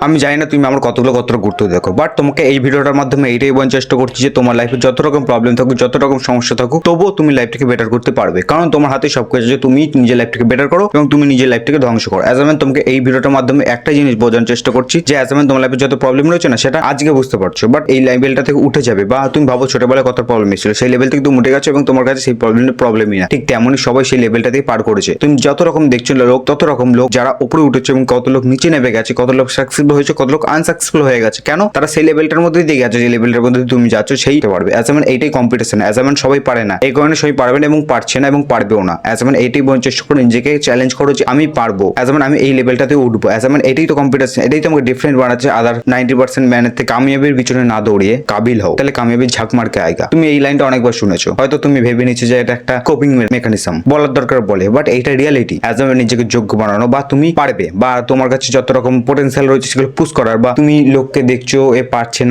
আমি জানি না তুমি আমার কতটা গুরুত্ব দেখো, বাট তোমাকে এই ভিডিওটার মাধ্যমে এইটাই বোঝানোর চেষ্টা করছি যে তোমার লাইফে যত রকম প্রবলেম থাকুক, যত রকম সমস্যা থাকুক, তবুও তুমি লাইফটাকে বেটার করতে পারবে। কারণ তোমার হাতে সবকিছু আছে, তুমি নিজের লাইফটাকে বেটার করো এবং তুমি নিজের লাইফটাকে ধ্বংস করো। অ্যাজ আমি তোমাকে এই ভিডিওটার মাধ্যমে একটা জিনিস বোঝানোর চেষ্টা করছি যে অ্যাজ আমি তোমার লাইফে যত প্রবলেম রয়েছে না, সেটা আজকে বুঝতে পারছো, বাট এই লেভেলটা থেকে উঠে যাবে। বা তুমি ভাবো ছোটবেলায় কত প্রবলেম ছিল, সেই লেভেল থেকে তুমি উঠে গেছো এবং তোমার কাছে সেই প্রবলেমই না। ঠিক তেমনই সবাই সেই লেভেলটা থেকে পার করেছে। তুমি যত রকম দেখছো লোক, তত রকম লোক যারা উপরে উঠেছে এবং কত লোক নিচে নেমে গেছে, কত লোক সাকসেসফুল হয়েছে, কত লোক আনসাকসেসফুল হয়ে গেছে। কেন? তারা সেই লেভেলটার মধ্যে দিয়ে গেছে, যে লেভেলটার মধ্যে তুমি যাচ্ছ সেইটা পারবে। অ্যাজ এমন এইটাই কম্পিটিশন। অ্যাজ এমন সবাই পারে না, এই কারণে সবাই পারবে না এবং পারছে না এবং পারবেও না। অ্যাজ এমন এইটাই বোঝার চেষ্টা করো, নিজেকে চ্যালেঞ্জ করো যে আমি পারবো। অ্যাজ এমন আমি এই লেভেলটাতে উঠবো। অ্যাজ এমন এটাই তো কম্পিটিশন, এটাই তোমাকে ডিফারেন্ট বানাচ্ছে আদার 90% ম্যানের থেকে। কামিয়াবির পিছনে না দৌড়িয়ে কাবিল হও, তাহলে কামিয়াবির ঝাঁক মারকে আয়গা। তুমি এই লাইনটা অনেকবার শুনেছো, হয়তো তুমি ভেবে নিচ্ছ যে এটা একটা কোপিং মেকানিজম, বলার দরকার বলে, বাট এইটা রিয়ালিটি। অ্যাজ এমন নিজেকে যোগ্য বানানো, বা তুমি পারবে, বা তোমার কাছে যত রকম পোটেনশিয়াল রয়েছে সেগুলো পুশ করার, বা তুমি লোককে দেখছো এ পারছে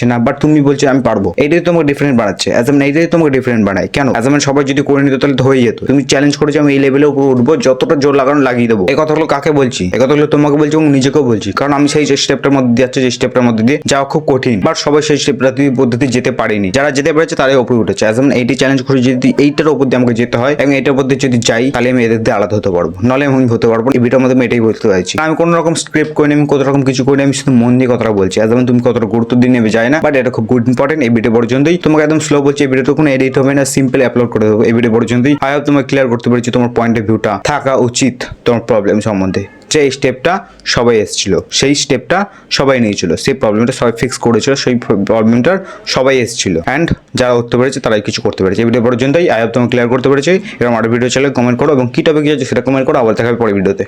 না, বাট তুমি বলছো আমি পারবো, এটাই তোমাকে ডিফারেন্ট বানাচ্ছে। অ্যাজ এমন এইটাই তোমাকে ডিফারেন্ট বানায়। কেন? অ্যাজ এমন সবাই যদি করে নিত তাহলে তো হয়ে যেত। তুমি চ্যালেঞ্জ করেছো আমি এই লেভেলে উপরে উঠবো, যতটা জোর লাগানো লাগিয়ে দেবো। এই কথাগুলো কাকে বলছি? এই কথাগুলো তোমাকে বলছি এবং নিজেকেও বলছি, কারণ আমি সেই স্টেপটার মধ্যে দিয়ে যাচ্ছি, যে স্টেপটার মধ্যে দিয়ে যাওয়া খুব কঠিন, বাট সবাই সেই স্টেপটা পদ্ধতি যেতে পারেনি। যারা যেতে পেরেছে তারাই উপরে উঠেছে। অ্যাজ এমন এইটি চ্যালেঞ্জ করে যদি এইটার উপর দিয়ে আমাকে যেতে হয় এবং এটার উপর দিয়ে যদি যাই, তাহলে আমি এদের দিয়ে আলাদা হতে পারবো, নাহলে আমি হতে পারবো। এই ভিডিওর মধ্যে আমি এটাই বলতে চাইছি। আমি কোনো রকম স্ক্রিপ্ট করিনি, আমি কত রকম কিছু করিনি, আমি শুধু মন দিয়ে কথাটা বলছি। অ্যাজ এমন তুমি কতটা গুরুত্ব দিয়ে নেবে যায় না, বাট এটা খুব গুড ইম্পর্টেন্ট। এই ভিডিও পর্যন্তই। তোমাকে একদম স্লো বলছি, এই ভিডিওতে কোনো এডিট হবে না, সিম্পল আপলোড করে দেবো। এই ভিডিও পর্যন্তই। আই হোপ তোমাকে ক্লিয়ার করতে পেরেছি তোমার পয়েন্ট অফ ভিউটা থাকা উচিত তোমার প্রবলেম সম্বন্ধে। যে স্টেপটা সবাই এসেছিল, সেই স্টেপটা সবাই নিয়েছিল, সেই প্রবলেমটা সবাই ফিক্স করেছিল, সেই প্রবলেমটার সবাই এসেছিল, অ্যান্ড যারা উঠতে পেরেছে তারাই কিছু করতে পেরেছে। এই ভিডিও পর্যন্তই। আই হোপ তোমাকে ক্লিয়ার করতে পেরেছি। এরকম আরো ভিডিও চাইলে কমেন্ট করো এবং কি টপিক আছে সেটা কমেন্ট করো। আবার দেখা হবে পরের ভিডিওতে।